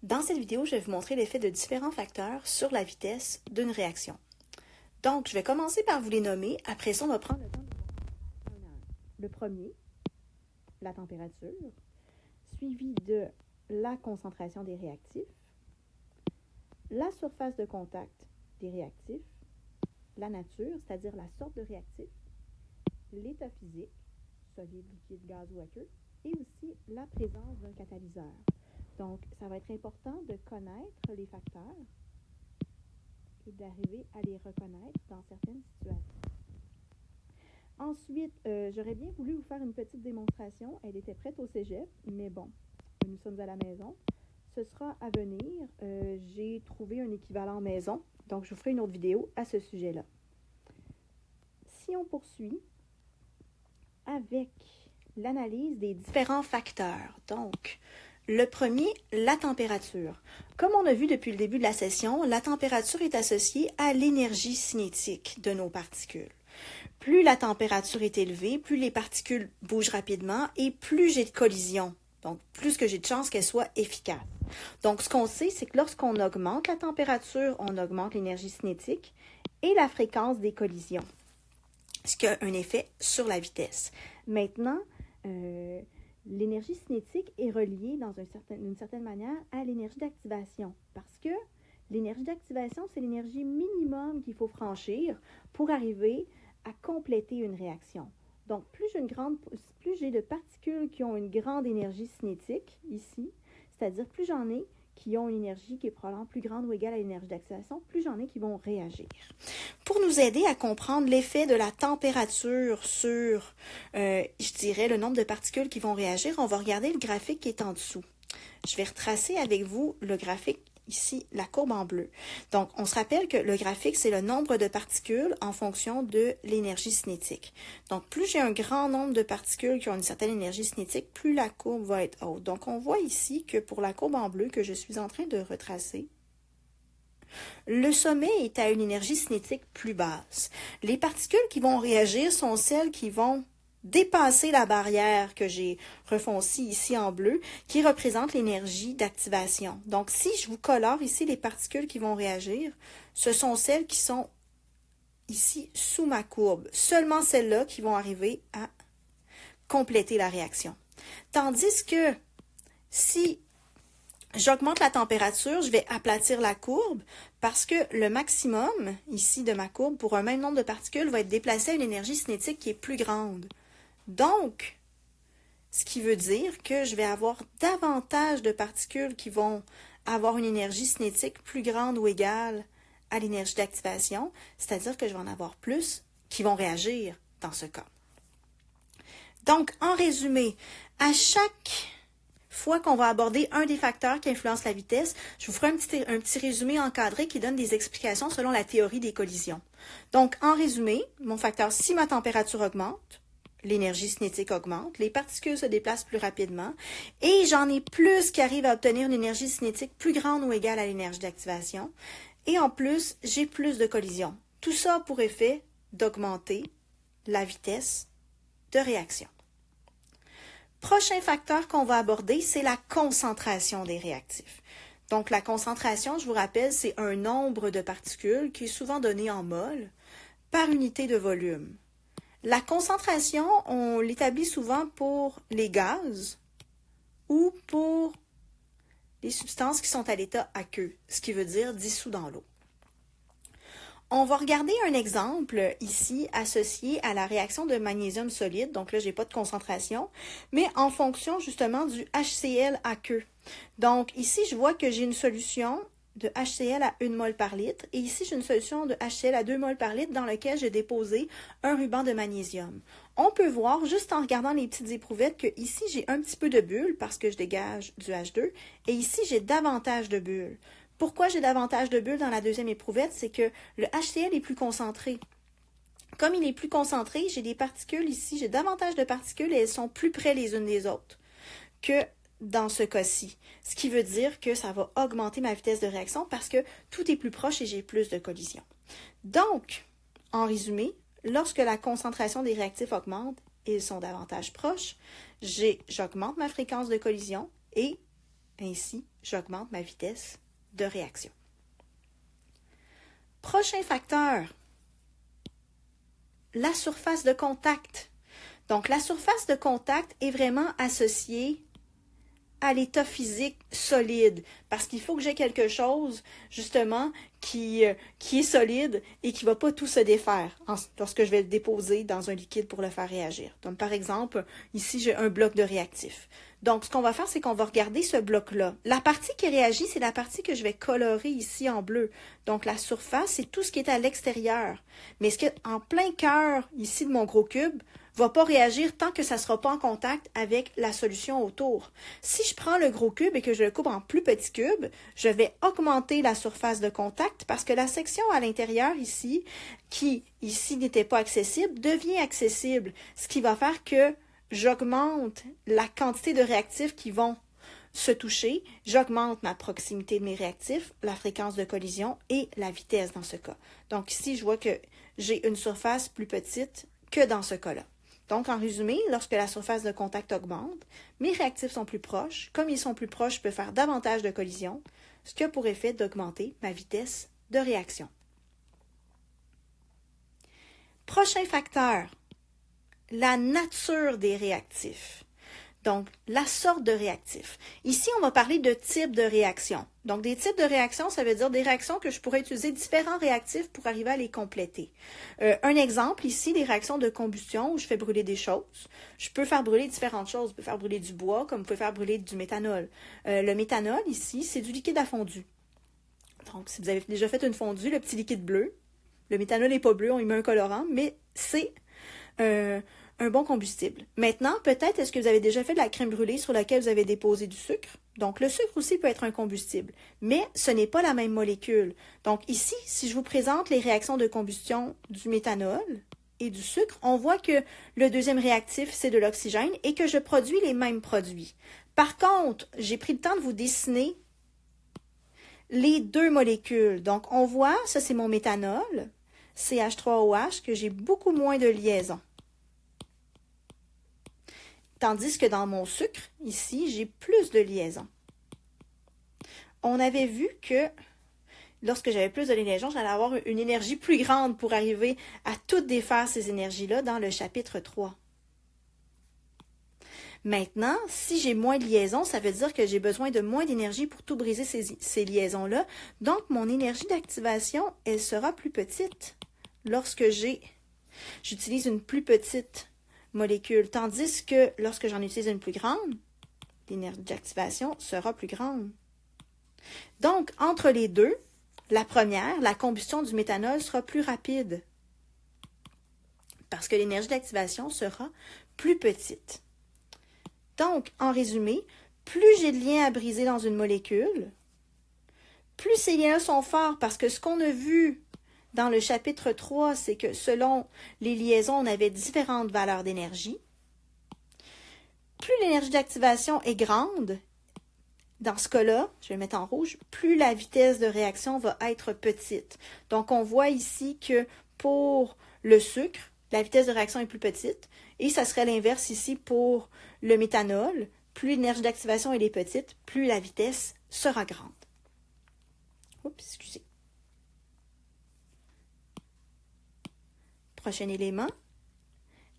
Dans cette vidéo, je vais vous montrer l'effet de différents facteurs sur la vitesse d'une réaction. Donc, je vais commencer par vous les nommer. Après ça, on va prendre le temps de voir un à un. Le premier, la température, suivi de la concentration des réactifs, la surface de contact des réactifs, la nature, c'est-à-dire la sorte de réactif, l'état physique, solide, liquide, gaz ou aqueux, et aussi la présence d'un catalyseur. Donc, ça va être important de connaître les facteurs et d'arriver à les reconnaître dans certaines situations. Ensuite, j'aurais bien voulu vous faire une petite démonstration. Elle était prête au cégep, mais bon, nous sommes à la maison. Ce sera à venir. J'ai trouvé un équivalent maison, donc je vous ferai une autre vidéo à ce sujet-là. Si on poursuit avec l'analyse des différents facteurs, donc, le premier, la température. Comme on a vu depuis le début de la session, la température est associée à l'énergie cinétique de nos particules. Plus la température est élevée, plus les particules bougent rapidement et plus j'ai de collisions. Donc, plus que j'ai de chances qu'elles soient efficaces. Donc, ce qu'on sait, c'est que lorsqu'on augmente la température, on augmente l'énergie cinétique et la fréquence des collisions, ce qui a un effet sur la vitesse. Maintenant, l'énergie cinétique est reliée d'une certaine manière à l'énergie d'activation parce que l'énergie d'activation, c'est l'énergie minimum qu'il faut franchir pour arriver à compléter une réaction. Donc, plus j'ai de particules qui ont une grande énergie cinétique ici, c'est-à-dire plus j'en ai qui ont une énergie qui est probablement plus grande ou égale à l'énergie d'activation, plus j'en ai qui vont réagir. Pour nous aider à comprendre l'effet de la température sur, je dirais, le nombre de particules qui vont réagir, on va regarder le graphique qui est en dessous. Je vais retracer avec vous le graphique, ici, la courbe en bleu. Donc, on se rappelle que le graphique, c'est le nombre de particules en fonction de l'énergie cinétique. Donc, plus j'ai un grand nombre de particules qui ont une certaine énergie cinétique, plus la courbe va être haute. Donc, on voit ici que pour la courbe en bleu que je suis en train de retracer, le sommet est à une énergie cinétique plus basse. Les particules qui vont réagir sont celles qui vont dépasser la barrière que j'ai refoncée ici en bleu, qui représente l'énergie d'activation. Donc, si je vous colore ici les particules qui vont réagir, ce sont celles qui sont ici sous ma courbe. Seulement celles-là qui vont arriver à compléter la réaction. Tandis que si j'augmente la température, je vais aplatir la courbe parce que le maximum ici de ma courbe pour un même nombre de particules va être déplacé à une énergie cinétique qui est plus grande. Donc, ce qui veut dire que je vais avoir davantage de particules qui vont avoir une énergie cinétique plus grande ou égale à l'énergie d'activation, c'est-à-dire que je vais en avoir plus qui vont réagir dans ce cas. Donc, en résumé, à chaque fois qu'on va aborder un des facteurs qui influencent la vitesse, je vous ferai un petit résumé encadré qui donne des explications selon la théorie des collisions. Donc, en résumé, mon facteur, si ma température augmente, l'énergie cinétique augmente, les particules se déplacent plus rapidement et j'en ai plus qui arrivent à obtenir une énergie cinétique plus grande ou égale à l'énergie d'activation. Et en plus, j'ai plus de collisions. Tout ça a pour effet d'augmenter la vitesse de réaction. Prochain facteur qu'on va aborder, c'est la concentration des réactifs. Donc, la concentration, je vous rappelle, c'est un nombre de particules qui est souvent donné en mol par unité de volume. La concentration, on l'établit souvent pour les gaz ou pour les substances qui sont à l'état aqueux, ce qui veut dire dissous dans l'eau. On va regarder un exemple ici associé à la réaction de magnésium solide. Donc là, je n'ai pas de concentration, mais en fonction justement du HCl aqueux. Donc ici, je vois que j'ai une solution de HCl à 1 mol par litre. Et ici, j'ai une solution de HCl à 2 mol par litre dans laquelle j'ai déposé un ruban de magnésium. On peut voir, juste en regardant les petites éprouvettes, que ici, j'ai un petit peu de bulles parce que je dégage du H2. Et ici, j'ai davantage de bulles. Pourquoi j'ai davantage de bulles dans la deuxième éprouvette? C'est que le HCl est plus concentré. Comme il est plus concentré, j'ai des particules ici, j'ai davantage de particules et elles sont plus près les unes des autres que dans ce cas-ci. Ce qui veut dire que ça va augmenter ma vitesse de réaction parce que tout est plus proche et j'ai plus de collisions. Donc, en résumé, lorsque la concentration des réactifs augmente et ils sont davantage proches, j'augmente ma fréquence de collision et Ainsi, j'augmente ma vitesse de réaction. Prochain facteur, la surface de contact. Donc, la surface de contact est vraiment associée à l'état physique solide, parce qu'il faut que j'ai quelque chose, justement, qui est solide et qui ne va pas tout se défaire lorsque je vais le déposer dans un liquide pour le faire réagir. Donc, par exemple, ici, j'ai un bloc de réactif. Donc, ce qu'on va faire, c'est qu'on va regarder ce bloc-là. La partie qui réagit, c'est la partie que je vais colorer ici en bleu. Donc, la surface, c'est tout ce qui est à l'extérieur. Mais ce qui est en plein cœur, ici, de mon gros cube, va pas réagir tant que ça ne sera pas en contact avec la solution autour. Si je prends le gros cube et que je le coupe en plus petits cubes, je vais augmenter la surface de contact parce que la section à l'intérieur ici, qui ici n'était pas accessible, devient accessible, ce qui va faire que j'augmente la quantité de réactifs qui vont se toucher, j'augmente ma proximité de mes réactifs, la fréquence de collision et la vitesse dans ce cas. Donc ici, je vois que j'ai une surface plus petite que dans ce cas-là. Donc, en résumé, lorsque la surface de contact augmente, mes réactifs sont plus proches. Comme ils sont plus proches, je peux faire davantage de collisions, ce qui a pour effet d'augmenter ma vitesse de réaction. Prochain facteur, la nature des réactifs. Donc, la sorte de réactif. Ici, on va parler de types de réactions. Donc, des types de réactions, ça veut dire des réactions que je pourrais utiliser différents réactifs pour arriver à les compléter. Un exemple, ici, des réactions de combustion où je fais brûler des choses. Je peux faire brûler différentes choses. Je peux faire brûler du bois, comme je peux faire brûler du méthanol. Le méthanol, ici, c'est du liquide à fondu. Donc, si vous avez déjà fait une fondue, le petit liquide bleu, le méthanol n'est pas bleu, on y met un colorant, mais c'est un bon combustible. Maintenant, peut-être est-ce que vous avez déjà fait de la crème brûlée sur laquelle vous avez déposé du sucre? Donc, le sucre aussi peut être un combustible, mais ce n'est pas la même molécule. Donc, ici, si je vous présente les réactions de combustion du méthanol et du sucre, on voit que le deuxième réactif, c'est de l'oxygène et que je produis les mêmes produits. Par contre, j'ai pris le temps de vous dessiner les deux molécules. Donc, on voit, ça c'est mon méthanol, CH3OH, que j'ai beaucoup moins de liaisons. Tandis que dans mon sucre, ici, j'ai plus de liaisons. On avait vu que lorsque j'avais plus de liaisons, j'allais avoir une énergie plus grande pour arriver à toutes défaire ces énergies-là dans le chapitre 3. Maintenant, si j'ai moins de liaisons, ça veut dire que j'ai besoin de moins d'énergie pour tout briser ces liaisons-là. Donc, mon énergie d'activation, elle sera plus petite lorsque j'utilise une plus petite molécule, tandis que lorsque j'en utilise une plus grande, l'énergie d'activation sera plus grande. Donc, entre les deux, la première, la combustion du méthanol sera plus rapide parce que l'énergie d'activation sera plus petite. Donc, en résumé, plus j'ai de liens à briser dans une molécule, plus ces liens-là sont forts parce que ce qu'on a vu dans le chapitre 3, c'est que selon les liaisons, on avait différentes valeurs d'énergie. Plus l'énergie d'activation est grande, dans ce cas-là, je vais le mettre en rouge, plus la vitesse de réaction va être petite. Donc, on voit ici que pour le sucre, la vitesse de réaction est plus petite. Et ça serait l'inverse ici pour le méthanol. Plus l'énergie d'activation est petite, plus la vitesse sera grande. Oups, excusez. Prochain élément,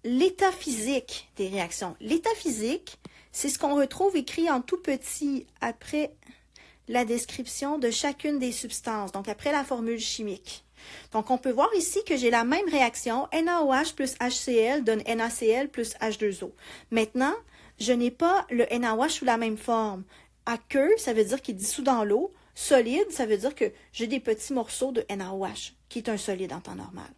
l'état physique des réactions. L'état physique, c'est ce qu'on retrouve écrit en tout petit après la description de chacune des substances, donc après la formule chimique. Donc, on peut voir ici que j'ai la même réaction, NaOH plus HCl donne NaCl plus H2O. Maintenant, je n'ai pas le NaOH sous la même forme. Aqueux, ça veut dire qu'il est dissous dans l'eau. Solide, ça veut dire que j'ai des petits morceaux de NaOH, qui est un solide en temps normal.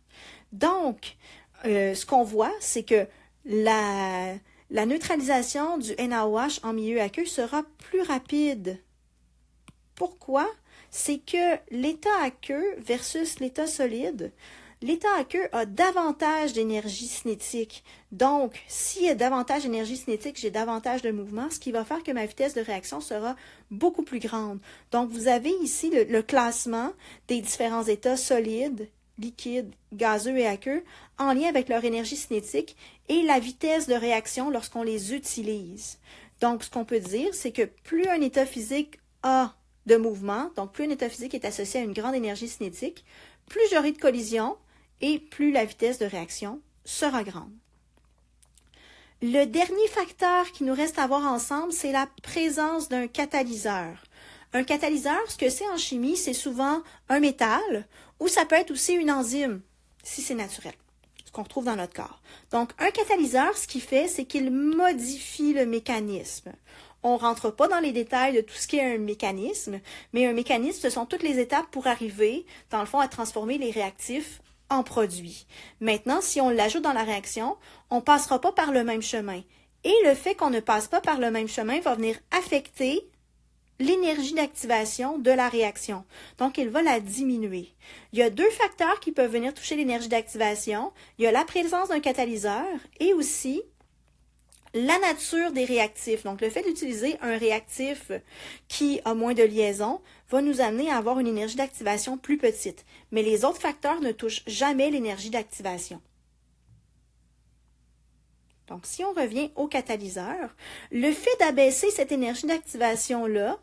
Donc, ce qu'on voit, c'est que la neutralisation du NaOH en milieu aqueux sera plus rapide. Pourquoi? C'est que l'état aqueux versus l'état solide, l'état aqueux a davantage d'énergie cinétique. Donc, s'il y a davantage d'énergie cinétique, j'ai davantage de mouvement, ce qui va faire que ma vitesse de réaction sera beaucoup plus grande. Donc, vous avez ici le classement des différents états solides, liquides, gazeux et aqueux en lien avec leur énergie cinétique et la vitesse de réaction lorsqu'on les utilise. Donc, ce qu'on peut dire, c'est que plus un état physique a de mouvement, donc plus un état physique est associé à une grande énergie cinétique, plus j'aurai de collisions et plus la vitesse de réaction sera grande. Le dernier facteur qui nous reste à voir ensemble, c'est la présence d'un catalyseur. Un catalyseur, ce que c'est en chimie, c'est souvent un métal ou ça peut être aussi une enzyme, si c'est naturel, ce qu'on retrouve dans notre corps. Donc, un catalyseur, ce qu'il fait, c'est qu'il modifie le mécanisme. On ne rentre pas dans les détails de tout ce qui est un mécanisme, mais un mécanisme, ce sont toutes les étapes pour arriver, dans le fond, à transformer les réactifs en produits. Maintenant, si on l'ajoute dans la réaction, on ne passera pas par le même chemin. Et le fait qu'on ne passe pas par le même chemin va venir affecter l'énergie d'activation de la réaction. Donc, il va la diminuer. Il y a deux facteurs qui peuvent venir toucher l'énergie d'activation. Il y a la présence d'un catalyseur et aussi la nature des réactifs. Donc, le fait d'utiliser un réactif qui a moins de liaison va nous amener à avoir une énergie d'activation plus petite. Mais les autres facteurs ne touchent jamais l'énergie d'activation. Donc, si on revient au catalyseur, le fait d'abaisser cette énergie d'activation-là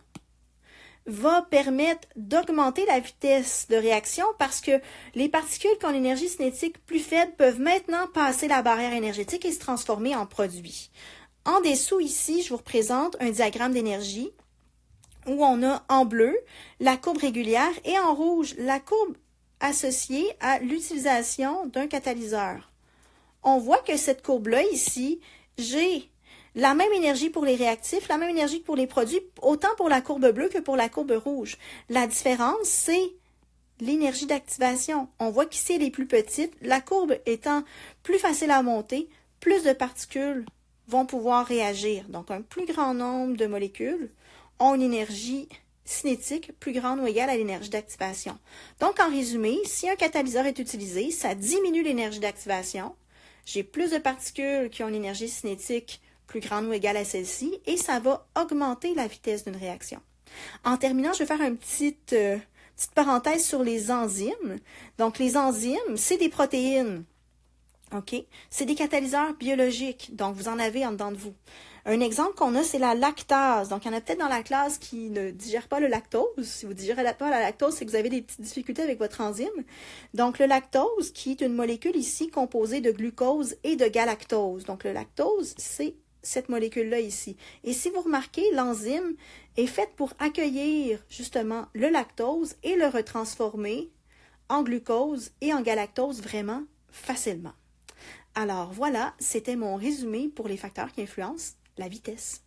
va permettre d'augmenter la vitesse de réaction parce que les particules qui ont l'énergie cinétique plus faible peuvent maintenant passer la barrière énergétique et se transformer en produits. En dessous, ici, je vous représente un diagramme d'énergie où on a en bleu la courbe régulière et en rouge la courbe associée à l'utilisation d'un catalyseur. On voit que cette courbe-là ici, j'ai la même énergie pour les réactifs, la même énergie que pour les produits, autant pour la courbe bleue que pour la courbe rouge. La différence, c'est l'énergie d'activation. On voit qu'ici, elle est plus petite. La courbe étant plus facile à monter, plus de particules vont pouvoir réagir. Donc, un plus grand nombre de molécules ont une énergie cinétique plus grande ou égale à l'énergie d'activation. Donc, en résumé, si un catalyseur est utilisé, ça diminue l'énergie d'activation. J'ai plus de particules qui ont une énergie cinétique plus grande ou égale à celle-ci, et ça va augmenter la vitesse d'une réaction. En terminant, je vais faire une petite parenthèse sur les enzymes. Donc, les enzymes, c'est des protéines. OK? C'est des catalyseurs biologiques, donc vous en avez en dedans de vous. Un exemple qu'on a, c'est la lactase. Donc, il y en a peut-être dans la classe qui ne digèrent pas le lactose. Si vous ne digérez pas la lactose, c'est que vous avez des petites difficultés avec votre enzyme. Donc, le lactose, qui est une molécule ici composée de glucose et de galactose. Donc, le lactose, c'est cette molécule-là ici. Et si vous remarquez, l'enzyme est faite pour accueillir justement le lactose et le retransformer en glucose et en galactose vraiment facilement. Alors voilà, c'était mon résumé pour les facteurs qui influencent la vitesse.